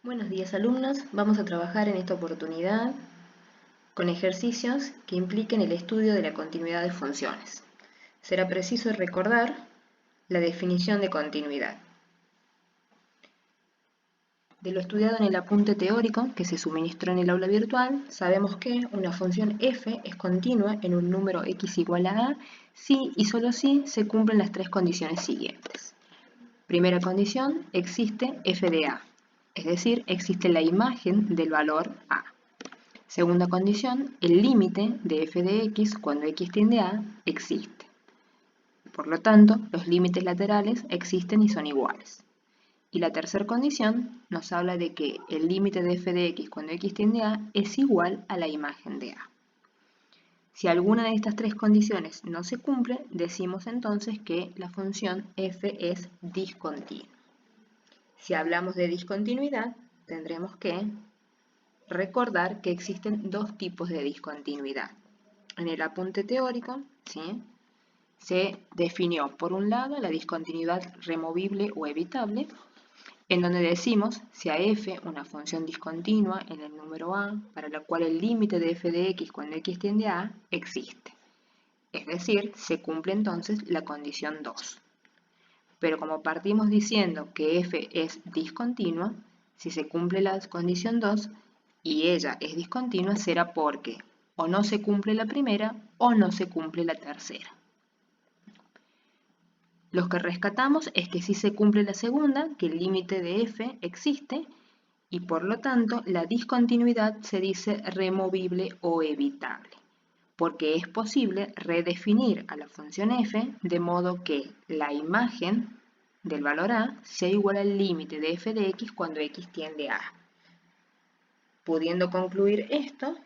Buenos días alumnos, vamos a trabajar en esta oportunidad con ejercicios que impliquen el estudio de la continuidad de funciones. Será preciso recordar la definición de continuidad. De lo estudiado en el apunte teórico que se suministró en el aula virtual, sabemos que una función f es continua en un número x igual a a si y solo si se cumplen las tres condiciones siguientes. Primera condición, existe f de a, es decir, existe la imagen del valor a. Segunda condición, el límite de f de x cuando x tiende a existe. Por lo tanto, los límites laterales existen y son iguales. Y la tercera condición nos habla de que el límite de f de x cuando x tiende a es igual a la imagen de a. Si alguna de estas tres condiciones no se cumple, decimos entonces que la función f es discontinua. Si hablamos de discontinuidad, tendremos que recordar que existen dos tipos de discontinuidad. En el apunte teórico, ¿sí?, se definió, por un lado, la discontinuidad removible o evitable, en donde decimos si a f, una función discontinua en el número a, para la cual el límite de f de x cuando x tiende a a existe. Es decir, se cumple entonces la condición 2. Pero como partimos diciendo que f es discontinua, si se cumple la condición 2 y ella es discontinua, será porque o no se cumple la primera o no se cumple la tercera. Lo que rescatamos es que sí se cumple la segunda, que el límite de f existe, y por lo tanto la discontinuidad se dice removible o evitable, porque es posible redefinir a la función f de modo que la imagen del valor a sea igual al límite de f de x cuando x tiende a a. Pudiendo concluir esto,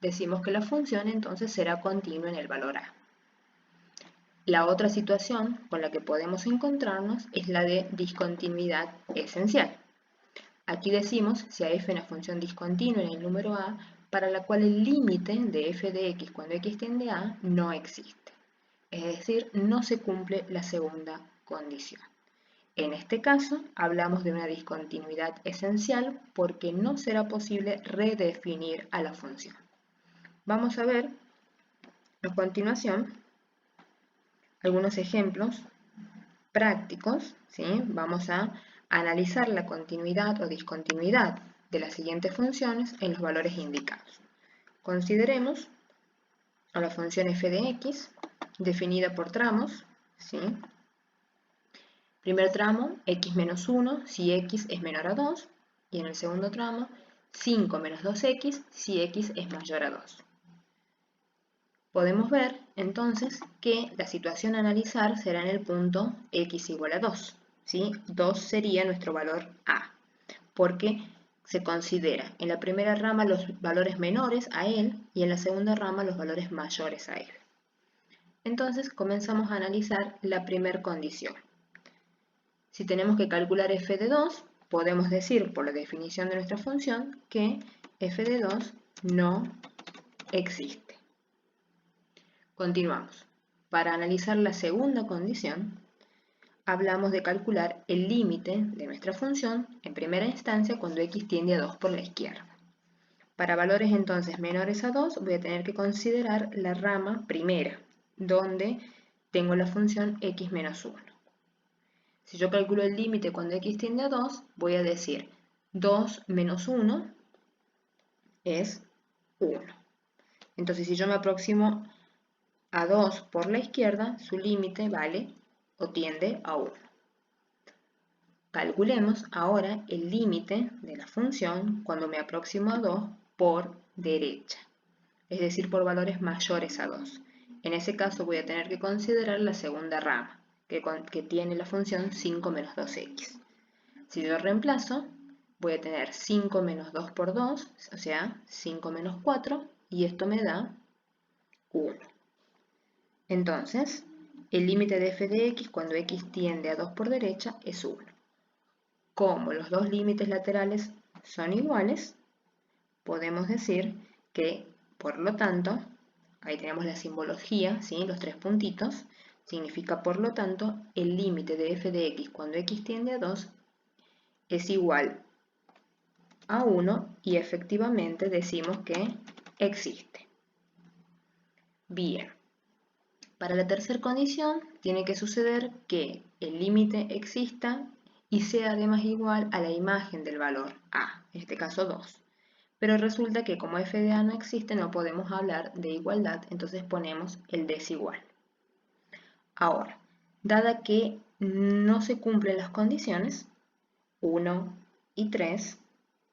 decimos que la función entonces será continua en el valor a. La otra situación con la que podemos encontrarnos es la de discontinuidad esencial. Aquí decimos si a f es una función discontinua en el número a para la cual el límite de f de x cuando x tiende a a no existe. Es decir, no se cumple la segunda condición. En este caso, hablamos de una discontinuidad esencial porque no será posible redefinir a la función. Vamos a ver a continuación algunos ejemplos prácticos, ¿sí? Vamos a analizar la continuidad o discontinuidad de las siguientes funciones en los valores indicados. Consideremos a la función f de x definida por tramos, ¿sí? Primer tramo, x menos 1 si x es menor a 2, y en el segundo tramo, 5 menos 2x si x es mayor a 2. Podemos ver entonces que la situación a analizar será en el punto x igual a 2, ¿sí? 2 sería nuestro valor a, porque se considera en la primera rama los valores menores a él y en la segunda rama los valores mayores a él. Entonces comenzamos a analizar la primera condición. Si tenemos que calcular f de 2, podemos decir por la definición de nuestra función que f de 2 no existe. Continuamos. Para analizar la segunda condición, hablamos de calcular el límite de nuestra función en primera instancia cuando x tiende a 2 por la izquierda. Para valores entonces menores a 2 voy a tener que considerar la rama primera, donde tengo la función x menos 1. Si yo calculo el límite cuando x tiende a 2, voy a decir 2 menos 1 es 1. Entonces, si yo me aproximo a 2 por la izquierda, su límite vale o tiende a 1. Calculemos ahora el límite de la función cuando me aproximo a 2 por derecha, es decir, por valores mayores a 2. En ese caso voy a tener que considerar la segunda rama, que tiene la función 5 menos 2x. Si yo reemplazo, voy a tener 5 menos 2 por 2, o sea, 5 menos 4, y esto me da 1. Entonces, el límite de f de x cuando x tiende a 2 por derecha es 1. Como los dos límites laterales son iguales, podemos decir que, por lo tanto, ahí tenemos la simbología, ¿sí? Los tres puntitos, significa, por lo tanto, el límite de f de x cuando x tiende a 2 es igual a 1 y efectivamente decimos que existe. Bien, para la tercera condición tiene que suceder que el límite exista y sea además igual a la imagen del valor a, en este caso 2. Pero resulta que como f de a no existe no podemos hablar de igualdad, entonces ponemos el desigual. Ahora, dada que no se cumplen las condiciones 1 y 3,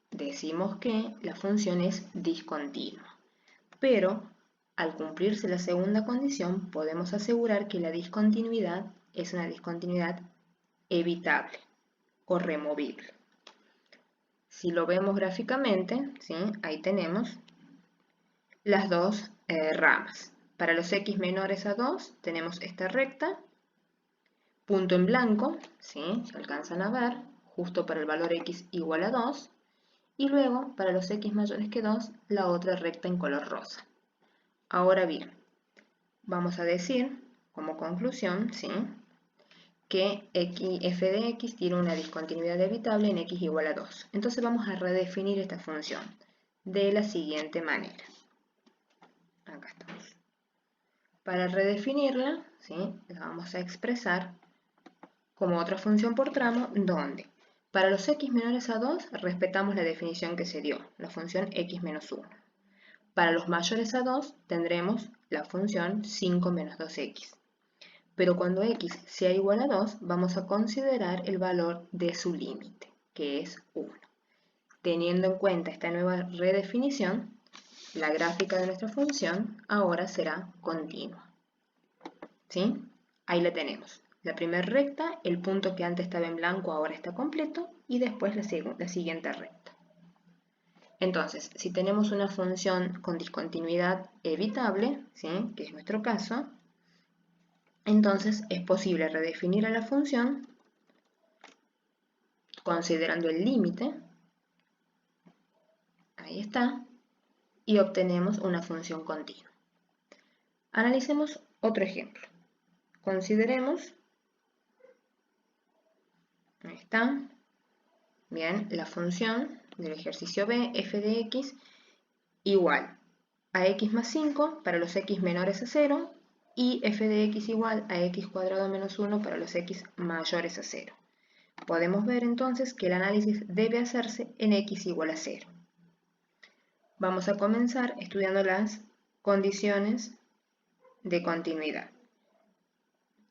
decimos que la función es discontinua. Pero al cumplirse la segunda condición podemos asegurar que la discontinuidad es una discontinuidad evitable o removible. Si lo vemos gráficamente, ¿sí? Ahí tenemos las dos ramas. Para los x menores a 2 tenemos esta recta, punto en blanco, ¿sí? Se alcanzan a ver, justo para el valor x igual a 2, y luego para los x mayores que 2 la otra recta en color rosa. Ahora bien, vamos a decir como conclusión, ¿sí?, que f de x tiene una discontinuidad evitable en x igual a 2. Entonces vamos a redefinir esta función de la siguiente manera. Acá estamos. Para redefinirla, ¿sí?, la vamos a expresar como otra función por tramo, donde para los x menores a 2 respetamos la definición que se dio, la función x menos 1. Para los mayores a 2 tendremos la función 5 menos 2x. Pero cuando x sea igual a 2, vamos a considerar el valor de su límite, que es 1. Teniendo en cuenta esta nueva redefinición, la gráfica de nuestra función ahora será continua. ¿Sí? Ahí la tenemos. La primera recta, el punto que antes estaba en blanco ahora está completo, y después la siguiente recta. Entonces, si tenemos una función con discontinuidad evitable, ¿sí?, que es nuestro caso, entonces es posible redefinir a la función considerando el límite, ahí está, y obtenemos una función continua. Analicemos otro ejemplo. Consideremos, ahí está, bien, la función del ejercicio B, f de x, igual a x más 5 para los x menores a 0 y f de x igual a x cuadrado menos 1 para los x mayores a 0. Podemos ver entonces que el análisis debe hacerse en x igual a 0. Vamos a comenzar estudiando las condiciones de continuidad.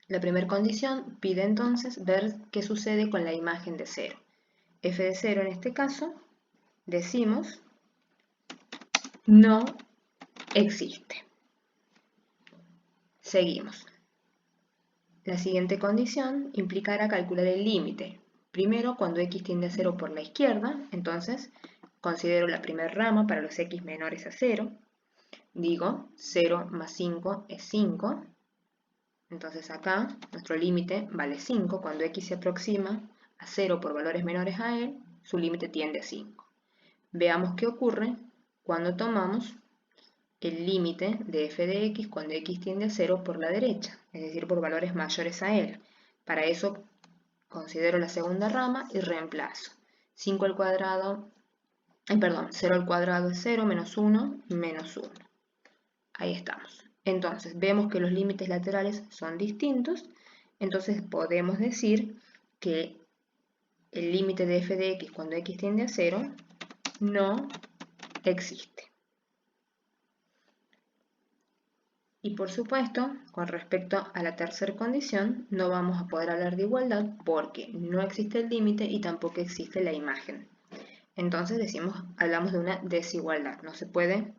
La primera condición pide entonces ver qué sucede con la imagen de 0. f de 0 en este caso, decimos, no existe. Seguimos. La siguiente condición implicará calcular el límite. Primero, cuando x tiende a 0 por la izquierda, entonces considero la primera rama para los x menores a 0. Digo, 0 más 5 es 5. Entonces acá nuestro límite vale 5. Cuando x se aproxima a 0 por valores menores a él, su límite tiende a 5. Veamos qué ocurre cuando tomamos el límite de f de x cuando x tiende a 0 por la derecha, es decir, por valores mayores a él. Para eso considero la segunda rama y reemplazo. 5 al cuadrado, 0 al cuadrado es 0, menos 1, menos 1. Ahí estamos. Entonces, vemos que los límites laterales son distintos, entonces podemos decir que el límite de f de x cuando x tiende a 0 no existe. Y por supuesto, con respecto a la tercera condición, no vamos a poder hablar de igualdad porque no existe el límite y tampoco existe la imagen. Entonces hablamos de una desigualdad, no se puede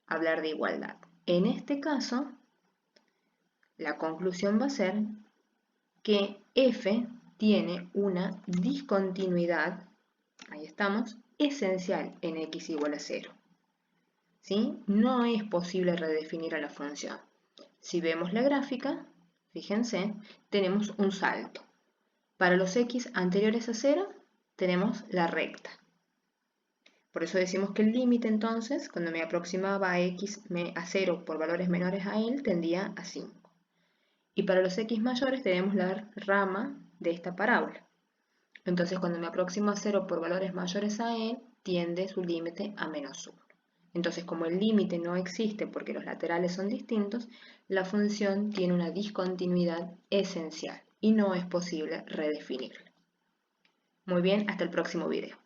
hablar de igualdad. En este caso, la conclusión va a ser que f tiene una discontinuidad, ahí estamos, esencial en x igual a 0. ¿Sí? No es posible redefinir a la función. Si vemos la gráfica, fíjense, tenemos un salto. Para los x anteriores a 0, tenemos la recta. Por eso decimos que el límite entonces, cuando me aproximaba a x a 0 por valores menores a él, tendía a 5. Y para los x mayores tenemos la rama de esta parábola. Entonces cuando me aproximo a 0 por valores mayores a él, tiende su límite a -1. Entonces, como el límite no existe porque los laterales son distintos, la función tiene una discontinuidad esencial y no es posible redefinirla. Muy bien, hasta el próximo video.